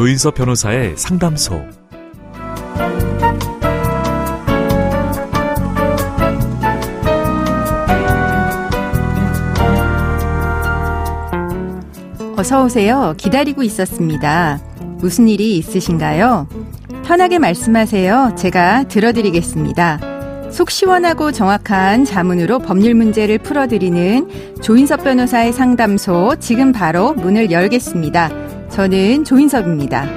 조인섭 변호사의 상담소. 어서 오세요. 기다리고 있었습니다. 무슨 일이 있으신가요? 편하게 말씀하세요. 제가 들어드리겠습니다. 속 시원하고 정확한 자문으로 법률 문제를 풀어드리는 조인섭 변호사의 상담소, 지금 바로 문을 열겠습니다. 저는 조인섭입니다.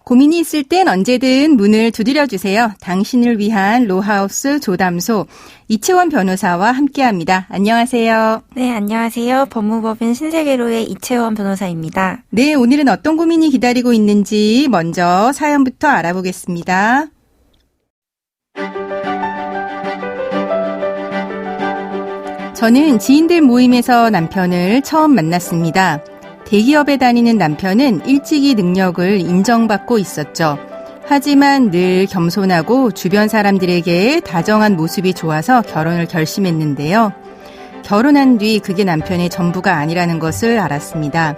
고민이 있을 땐 언제든 문을 두드려주세요. 당신을 위한 로하우스 조담소, 이채원 변호사와 함께합니다. 안녕하세요. 네, 안녕하세요. 법무법인 신세계로의 이채원 변호사입니다. 네, 오늘은 어떤 고민이 기다리고 있는지 먼저 사연부터 알아보겠습니다. 저는 지인들 모임에서 남편을 처음 만났습니다. 대기업에 다니는 남편은 일찍이 능력을 인정받고 있었죠. 하지만 늘 겸손하고 주변 사람들에게 다정한 모습이 좋아서 결혼을 결심했는데요. 결혼한 뒤 그게 남편의 전부가 아니라는 것을 알았습니다.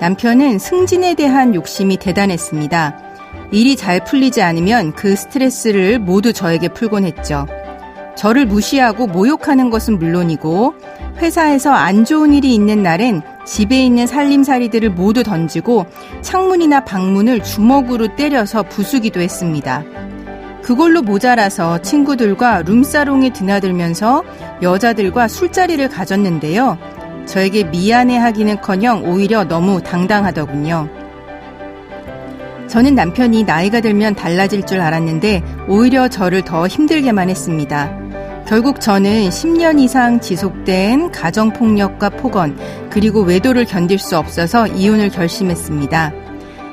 남편은 승진에 대한 욕심이 대단했습니다. 일이 잘 풀리지 않으면 그 스트레스를 모두 저에게 풀곤 했죠. 저를 무시하고 모욕하는 것은 물론이고 회사에서 안 좋은 일이 있는 날엔 집에 있는 살림살이들을 모두 던지고 창문이나 방문을 주먹으로 때려서 부수기도 했습니다. 그걸로 모자라서 친구들과 룸사롱에 드나들면서 여자들과 술자리를 가졌는데요. 저에게 미안해하기는커녕 오히려 너무 당당하더군요. 저는 남편이 나이가 들면 달라질 줄 알았는데 오히려 저를 더 힘들게만 했습니다. 결국 저는 10년 이상 지속된 가정폭력과 폭언, 그리고 외도를 견딜 수 없어서 이혼을 결심했습니다.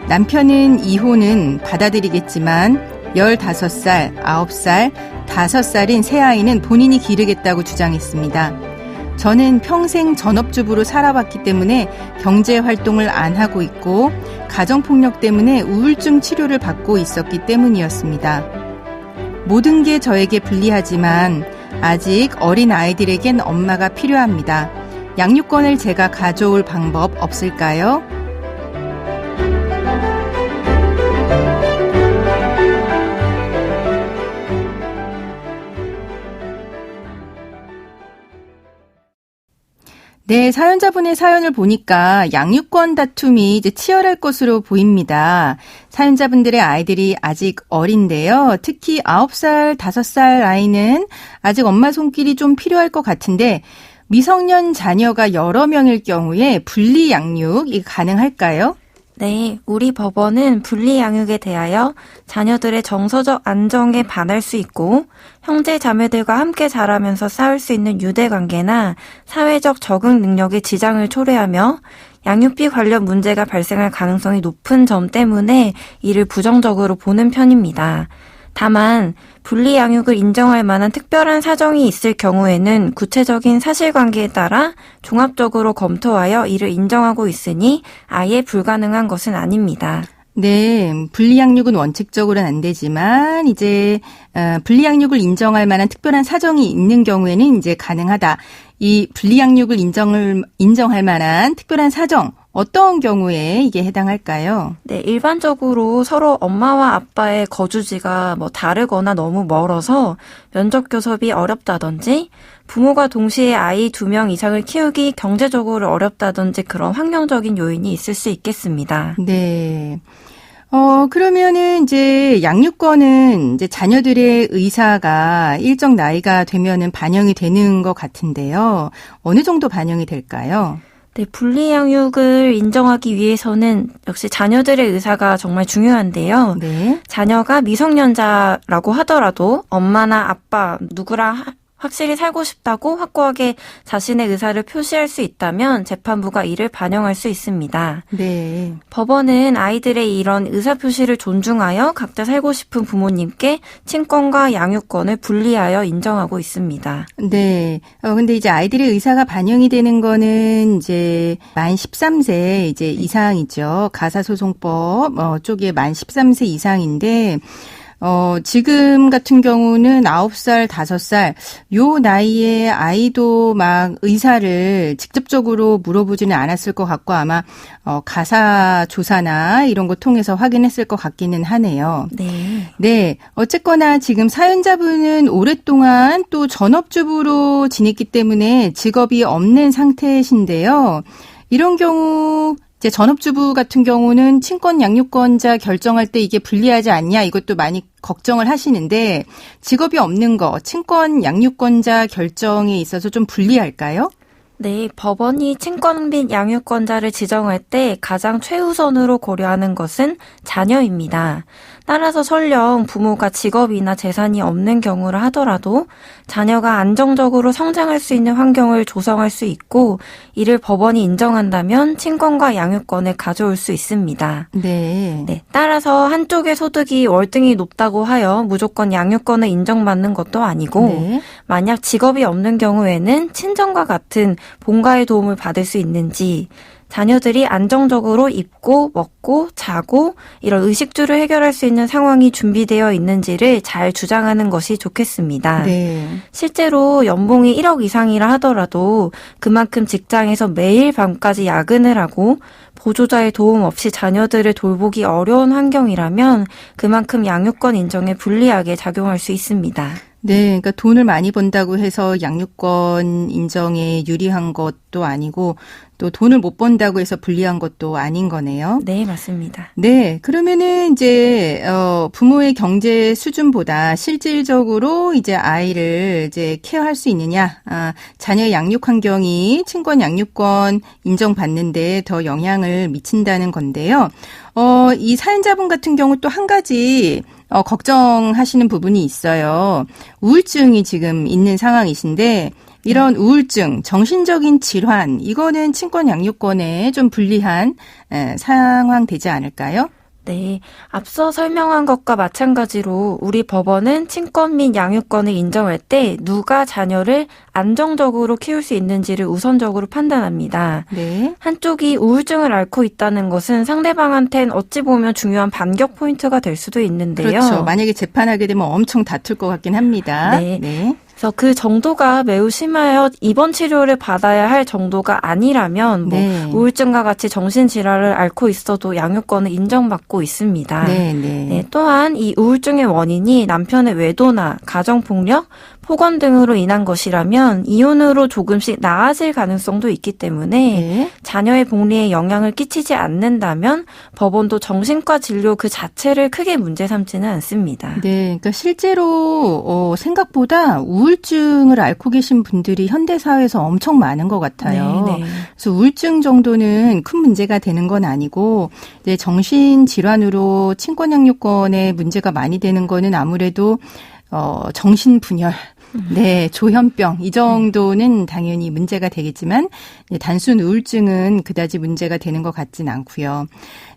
남편은 이혼은 받아들이겠지만 15살, 9살, 5살인 새아이는 본인이 기르겠다고 주장했습니다. 저는 평생 전업주부로 살아왔기 때문에 경제활동을 안 하고 있고 가정폭력 때문에 우울증 치료를 받고 있었기 때문이었습니다. 모든 게 저에게 불리하지만 아직 어린 아이들에겐 엄마가 필요합니다. 양육권을 제가 가져올 방법 없을까요? 네, 사연자분의 사연을 보니까 양육권 다툼이 이제 치열할 것으로 보입니다. 사연자분들의 아이들이 아직 어린데요. 특히 9살, 5살 아이는 아직 엄마 손길이 좀 필요할 것 같은데 미성년 자녀가 여러 명일 경우에 분리 양육이 가능할까요? 네, 우리 법원은 분리 양육에 대하여 자녀들의 정서적 안정에 반할 수 있고 형제 자매들과 함께 자라면서 쌓을 수 있는 유대관계나 사회적 적응 능력에 지장을 초래하며 양육비 관련 문제가 발생할 가능성이 높은 점 때문에 이를 부정적으로 보는 편입니다. 다만 분리 양육을 인정할 만한 특별한 사정이 있을 경우에는 구체적인 사실관계에 따라 종합적으로 검토하여 이를 인정하고 있으니 아예 불가능한 것은 아닙니다. 네, 분리양육은 원칙적으로는 안 되지만 이제 분리양육을 인정할 만한 특별한 사정이 있는 경우에는 이제 가능하다. 이 분리양육을 인정할 만한 특별한 사정, 어떤 경우에 이게 해당할까요? 네, 일반적으로 서로 엄마와 아빠의 거주지가 다르거나 너무 멀어서 면접 교섭이 어렵다든지 부모가 동시에 아이 2명 이상을 키우기 경제적으로 어렵다든지 그런 환경적인 요인이 있을 수 있겠습니다. 네. 그러면은 이제 양육권은 이제 자녀들의 의사가 일정 나이가 되면은 반영이 되는 것 같은데요. 어느 정도 반영이 될까요? 네, 분리양육을 인정하기 위해서는 역시 자녀들의 의사가 정말 중요한데요. 네. 자녀가 미성년자라고 하더라도 엄마나 아빠 누구랑 확실히 살고 싶다고 확고하게 자신의 의사를 표시할 수 있다면 재판부가 이를 반영할 수 있습니다. 네. 법원은 아이들의 이런 의사표시를 존중하여 각자 살고 싶은 부모님께 친권과 양육권을 분리하여 인정하고 있습니다. 네. 근데 이제 아이들의 의사가 반영이 되는 거는 이제 만 13세 이제 이상이죠. 가사소송법 쪽에 만 13세 이상인데, 지금 같은 경우는 9살, 5살, 요 나이에 아이도 막 의사를 직접적으로 물어보지는 않았을 것 같고 아마, 가사 조사나 이런 거 통해서 확인했을 것 같기는 하네요. 네. 네. 어쨌거나 지금 사연자분은 오랫동안 또 전업주부로 지냈기 때문에 직업이 없는 상태이신데요. 이런 경우, 이제 전업주부 같은 경우는 친권 양육권자 결정할 때 이게 불리하지 않냐 이것도 많이 걱정을 하시는데 직업이 없는 거 친권 양육권자 결정에 있어서 좀 불리할까요? 네, 법원이 친권 및 양육권자를 지정할 때 가장 최우선으로 고려하는 것은 자녀입니다. 따라서 설령 부모가 직업이나 재산이 없는 경우라 하더라도 자녀가 안정적으로 성장할 수 있는 환경을 조성할 수 있고 이를 법원이 인정한다면 친권과 양육권을 가져올 수 있습니다. 네. 따라서 한쪽의 소득이 월등히 높다고 하여 무조건 양육권을 인정받는 것도 아니고 네. 만약 직업이 없는 경우에는 친정과 같은 본가의 도움을 받을 수 있는지 자녀들이 안정적으로 입고 먹고 자고 이런 의식주를 해결할 수 있는 상황이 준비되어 있는지를 잘 주장하는 것이 좋겠습니다. 네. 실제로 연봉이 1억 이상이라 하더라도 그만큼 직장에서 매일 밤까지 야근을 하고 보조자의 도움 없이 자녀들을 돌보기 어려운 환경이라면 그만큼 양육권 인정에 불리하게 작용할 수 있습니다. 네, 그러니까 돈을 많이 번다고 해서 양육권 인정에 유리한 것도 아니고 또 돈을 못 번다고 해서 불리한 것도 아닌 거네요. 네, 맞습니다. 네, 그러면은 이제 부모의 경제 수준보다 실질적으로 이제 아이를 이제 케어할 수 있느냐, 자녀의 양육 환경이 친권 양육권 인정받는데 더 영향을 미친다는 건데요. 이 사연자분 같은 경우 또 한 가지 걱정하시는 부분이 있어요. 우울증이 지금 있는 상황이신데 이런 우울증, 정신적인 질환, 이거는 친권 양육권에 좀 불리한 상황 되지 않을까요? 네, 앞서 설명한 것과 마찬가지로 우리 법원은 친권 및 양육권을 인정할 때 누가 자녀를 안정적으로 키울 수 있는지를 우선적으로 판단합니다. 네. 한쪽이 우울증을 앓고 있다는 것은 상대방한테는 어찌 보면 중요한 반격 포인트가 될 수도 있는데요. 그렇죠. 만약에 재판하게 되면 엄청 다툴 것 같긴 합니다. 네. 그래서 그 정도가 매우 심하여 입원 치료를 받아야 할 정도가 아니라면 네. 우울증과 같이 정신질환을 앓고 있어도 양육권을 인정받고 있습니다. 네. 또한 이 우울증의 원인이 남편의 외도나 가정폭력, 폭언 등으로 인한 것이라면 이혼으로 조금씩 나아질 가능성도 있기 때문에 네. 자녀의 복리에 영향을 끼치지 않는다면 법원도 정신과 진료 그 자체를 크게 문제 삼지는 않습니다. 네, 그러니까 실제로 생각보다 우울증을 앓고 계신 분들이 현대 사회에서 엄청 많은 것 같아요. 네. 그래서 우울증 정도는 큰 문제가 되는 건 아니고 이제 정신 질환으로 친권 양육권에 문제가 많이 되는 거는 아무래도 정신 분열. 네, 조현병 이 정도는 당연히 문제가 되겠지만 단순 우울증은 그다지 문제가 되는 것 같진 않고요.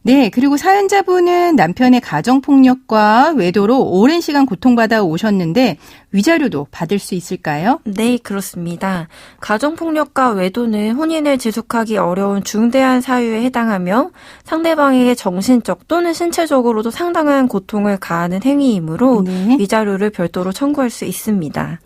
네, 그리고 사연자분은 남편의 가정폭력과 외도로 오랜 시간 고통받아 오셨는데 위자료도 받을 수 있을까요? 네, 그렇습니다. 가정폭력과 외도는 혼인을 지속하기 어려운 중대한 사유에 해당하며 상대방에게 정신적 또는 신체적으로도 상당한 고통을 가하는 행위이므로 네. 위자료를 별도로 청구할 수 있습니다.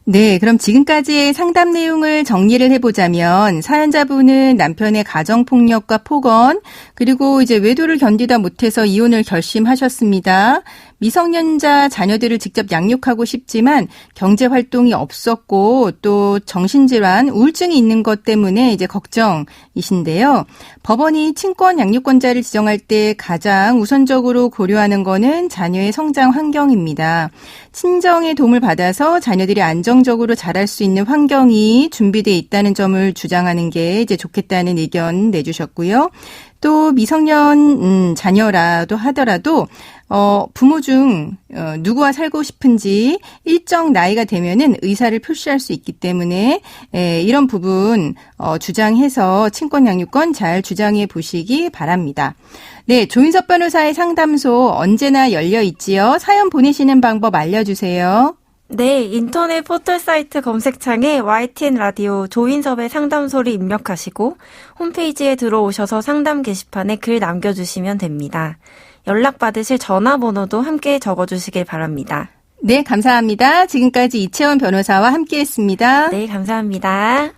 네, 그럼 지금까지의 상담 내용을 정리를 해보자면 사연자분은 남편의 가정폭력과 폭언 그리고 이제 외도를 견디다 못해서 이혼을 결심하셨습니다. 미성년자 자녀들을 직접 양육하고 싶지만 경제 활동이 없었고 또 정신질환, 우울증이 있는 것 때문에 이제 걱정이신데요. 법원이 친권 양육권자를 지정할 때 가장 우선적으로 고려하는 거는 자녀의 성장 환경입니다. 친정의 도움을 받아서 자녀들이 안정적으로 자랄 수 있는 환경이 준비되어 있다는 점을 주장하는 게 이제 좋겠다는 의견 내주셨고요. 또 미성년 자녀라도 하더라도 부모 중 누구와 살고 싶은지 일정 나이가 되면은 의사를 표시할 수 있기 때문에 이런 부분 주장해서 친권 양육권 잘 주장해 보시기 바랍니다. 네, 조인섭 변호사의 상담소 언제나 열려 있지요. 사연 보내시는 방법 알려주세요. 네, 인터넷 포털 사이트 검색창에 YTN 라디오 조인섭의 상담소를 입력하시고 홈페이지에 들어오셔서 상담 게시판에 글 남겨주시면 됩니다. 연락받으실 전화번호도 함께 적어주시길 바랍니다. 네, 감사합니다. 지금까지 이채원 변호사와 함께했습니다. 네, 감사합니다.